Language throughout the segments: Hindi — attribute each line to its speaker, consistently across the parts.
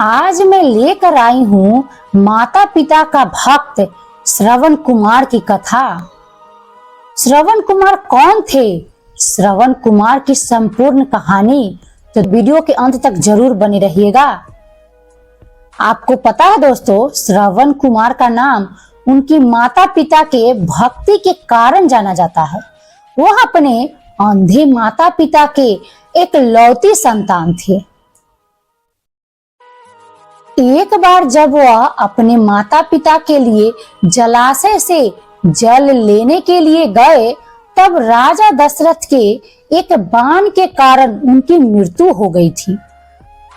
Speaker 1: आज मैं लेकर आई हूँ माता पिता का भक्त श्रवण कुमार की कथा। श्रवण कुमार कौन थे? श्रवण कुमार की संपूर्ण कहानी तो वीडियो के अंत तक जरूर बने रहिएगा। आपको पता है दोस्तों, श्रवण कुमार का नाम उनकी माता पिता के भक्ति के कारण जाना जाता है। वह अपने अंधे माता पिता के एक लौती संतान थे। एक बार जब वह अपने माता पिता के लिए जलाशय से जल लेने के लिए गए, तब राजा दशरथ के एक बाण के कारण उनकी मृत्यु हो गई थी।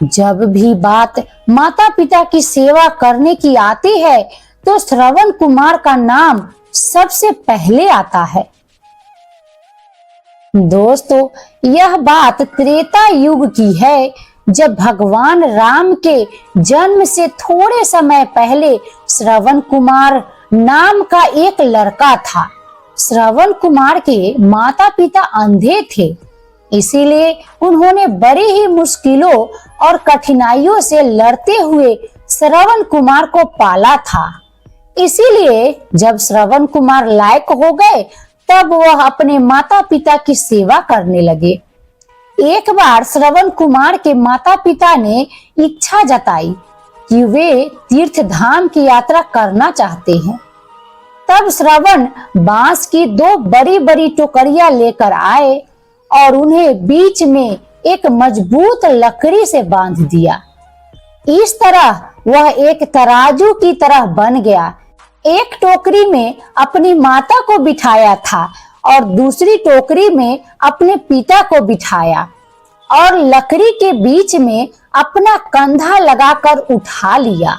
Speaker 1: जब भी बात माता पिता की सेवा करने की आती है तो श्रवण कुमार का नाम सबसे पहले आता है। दोस्तों, यह बात त्रेता युग की है, जब भगवान राम के जन्म से थोड़े समय पहले श्रवण कुमार नाम का एक लड़का था। श्रवण कुमार के माता पिता अंधे थे, इसीलिए उन्होंने बड़ी ही मुश्किलों और कठिनाइयों से लड़ते हुए श्रवण कुमार को पाला था। इसीलिए जब श्रवण कुमार लायक हो गए, तब वह अपने माता पिता की सेवा करने लगे। एक बार श्रवण कुमार के माता पिता ने इच्छा जताई कि वे तीर्थ धाम की यात्रा करना चाहते हैं। तब श्रवण बांस की दो बड़ी बड़ी टोकरियां लेकर आए और उन्हें बीच में एक मजबूत लकड़ी से बांध दिया। इस तरह वह एक तराजू की तरह बन गया। एक टोकरी में अपनी माता को बिठाया था और दूसरी टोकरी में अपने पिता को बिठाया और लकड़ी के बीच में अपना कंधा लगाकर उठा लिया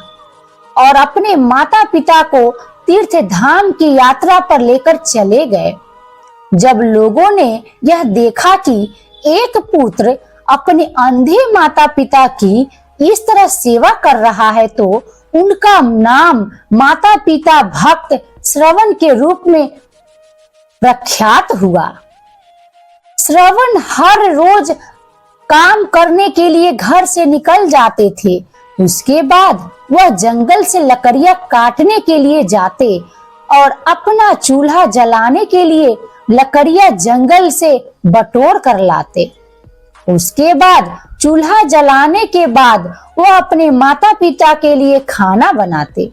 Speaker 1: और अपने माता पिता को तीर्थ धाम की यात्रा पर लेकर चले गए। जब लोगों ने यह देखा कि एक पुत्र अपने अंधे माता पिता की इस तरह सेवा कर रहा है, तो उनका नाम माता पिता भक्त श्रवण के रूप में प्रख्यात हुआ। श्रवण हर रोज काम करने के लिए घर से निकल जाते थे। उसके बाद वह जंगल से लकड़ियां काटने के लिए जाते और अपना चूल्हा जलाने के लिए लकड़ियां जंगल से बटोर कर लाते। उसके बाद चूल्हा जलाने के बाद वह अपने माता पिता के लिए खाना बनाते।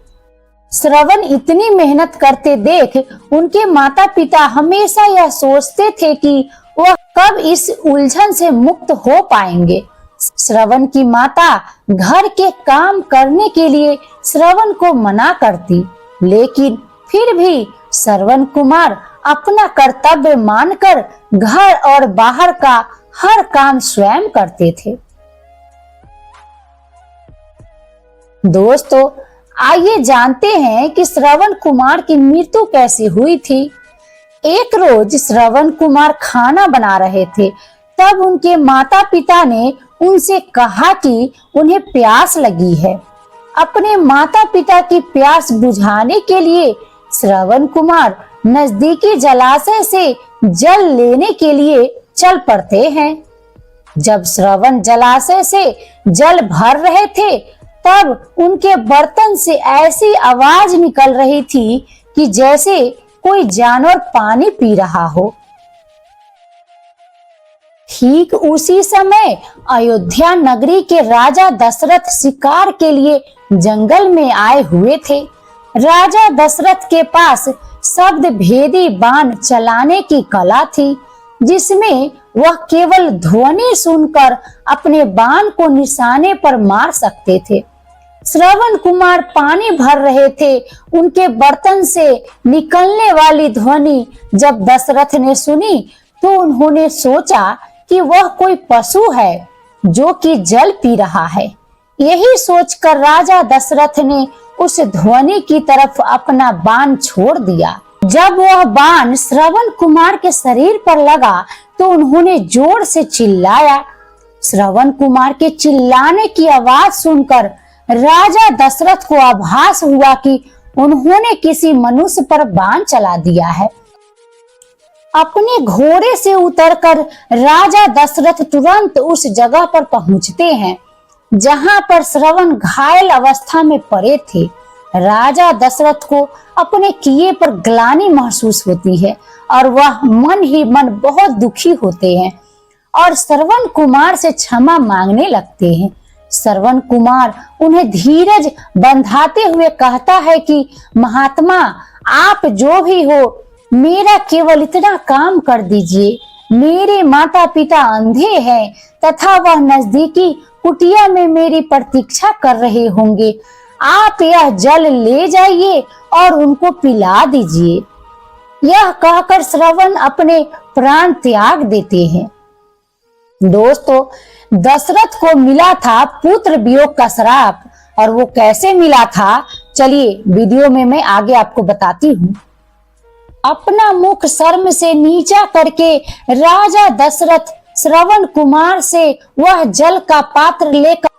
Speaker 1: श्रवण इतनी मेहनत करते देख उनके माता पिता हमेशा यह सोचते थे कि वह कब इस उलझन से मुक्त हो पाएंगे। श्रवण की माता घर के काम करने के लिए श्रवण को मना करती, लेकिन फिर भी श्रवण कुमार अपना कर्तव्य मानकर घर और बाहर का हर काम स्वयं करते थे। दोस्तों, आइए जानते हैं कि श्रवण कुमार की मृत्यु कैसे हुई थी। एक रोज श्रवण कुमार खाना बना रहे थे, तब उनके माता पिता ने उनसे कहा कि उन्हें प्यास लगी है। अपने माता पिता की प्यास बुझाने के लिए श्रवण कुमार नजदीकी जलाशय से जल लेने के लिए चल पड़ते हैं। जब श्रवण जलाशय से जल भर रहे थे, तब उनके बर्तन से ऐसी आवाज निकल रही थी कि जैसे कोई जानवर पानी पी रहा हो। ठीक उसी समय अयोध्या नगरी के राजा दशरथ शिकार के लिए जंगल में आए हुए थे। राजा दशरथ के पास शब्द भेदी बाण चलाने की कला थी, जिसमें वह केवल ध्वनि सुनकर अपने बाण को निशाने पर मार सकते थे। श्रवण कुमार पानी भर रहे थे। उनके बर्तन से निकलने वाली ध्वनि जब दशरथ ने सुनी, तो उन्होंने सोचा कि वह कोई पशु है जो कि जल पी रहा है। यही सोचकर राजा दशरथ ने उस ध्वनि की तरफ अपना बाण छोड़ दिया। जब वह बाण श्रवण कुमार के शरीर पर लगा, तो उन्होंने जोर से चिल्लाया। श्रवण कुमार के चिल्लाने की आवाज सुनकर राजा दशरथ को आभास हुआ कि उन्होंने किसी मनुष्य पर बाण चला दिया है। अपने घोड़े से उतरकर राजा दशरथ तुरंत उस जगह पर पहुंचते हैं। जहां पर श्रवण घायल अवस्था में पड़े थे। राजा दशरथ को अपने किए पर ग्लानि महसूस होती है और वह मन ही मन बहुत दुखी होते हैं और श्रवण कुमार से क्षमा मांगने लगते हैं। श्रवण कुमार उन्हें धीरज बंधाते हुए कहता है कि महात्मा, आप जो भी हो, मेरा केवल इतना काम कर दीजिए। मेरे माता पिता अंधे हैं तथा वह नजदीकी कुटिया में मेरी प्रतीक्षा कर रहे होंगे। आप यह जल ले जाइए और उनको पिला दीजिए। यह कहकर श्रवण अपने प्राण त्याग देते हैं। दोस्तों, दशरथ को मिला था पुत्र वियोग का श्राप, और वो कैसे मिला था, चलिए वीडियो में मैं आगे आपको बताती हूँ। अपना मुख शर्म से नीचा करके राजा दशरथ श्रवण कुमार से वह जल का पात्र लेकर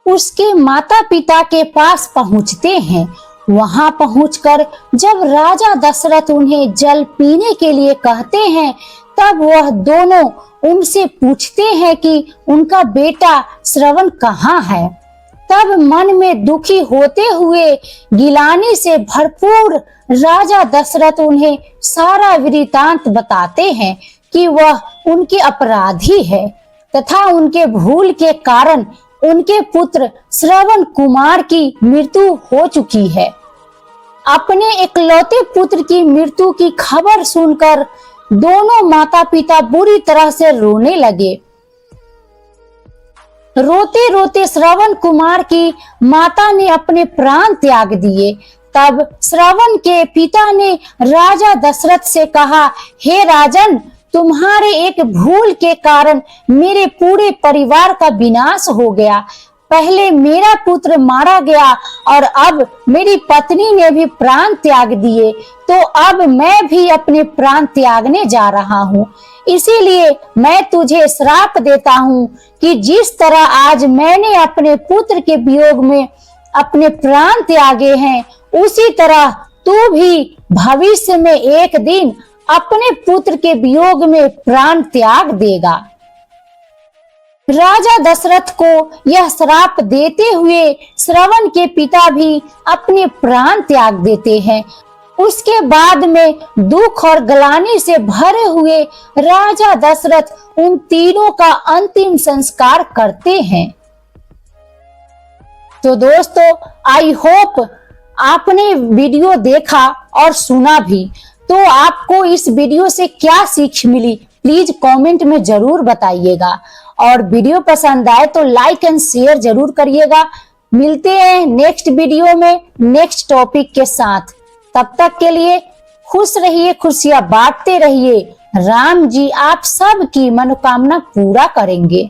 Speaker 1: उसके माता पिता के पास पहुंचते हैं। वहां पहुंचकर जब राजा दशरथ उन्हें जल पीने के लिए कहते हैं, तब वह दोनों उनसे पूछते हैं कि उनका बेटा श्रवण कहाँ है। तब मन में दुखी होते हुए गिलानी से भरपूर राजा दशरथ उन्हें सारा वृतांत बताते हैं कि वह उनके अपराधी है तथा उनके भूल के कारण उनके पुत्र श्रवण कुमार की मृत्यु हो चुकी है। अपने इकलौते पुत्र की मृत्यु की खबर सुनकर दोनों माता पिता बुरी तरह से रोने लगे। रोते रोते श्रवण कुमार की माता ने अपने प्राण त्याग दिए। तब श्रवण के पिता ने राजा दशरथ से कहा, हे राजन, तुम्हारे एक भूल के कारण मेरे पूरे परिवार का विनाश हो गया। पहले मेरा पुत्र मारा गया और अब मेरी पत्नी ने भी प्राण त्याग दिए, तो अब मैं भी अपने प्राण त्यागने जा रहा हूँ। इसीलिए मैं तुझे श्राप देता हूँ कि जिस तरह आज मैंने अपने पुत्र के वियोग में अपने प्राण त्यागे हैं, उसी तरह तू भी भविष्य में एक दिन अपने पुत्र के वियोग में प्राण त्याग देगा। राजा दशरथ को यह श्राप देते हुए श्रवण के पिता भी अपने प्राण त्याग देते हैं। उसके बाद में दुख और ग्लानि से भरे हुए राजा दशरथ उन तीनों का अंतिम संस्कार करते हैं। तो दोस्तों, आई होप आपने वीडियो देखा और सुना भी। तो आपको इस वीडियो से क्या सीख मिली, प्लीज कमेंट में जरूर बताइएगा। और वीडियो पसंद आए तो लाइक एंड शेयर जरूर करिएगा। मिलते हैं नेक्स्ट वीडियो में नेक्स्ट टॉपिक के साथ। तब तक के लिए खुश रहिए, खुशियां बांटते रहिए। राम जी आप सबकी मनोकामना पूरा करेंगे।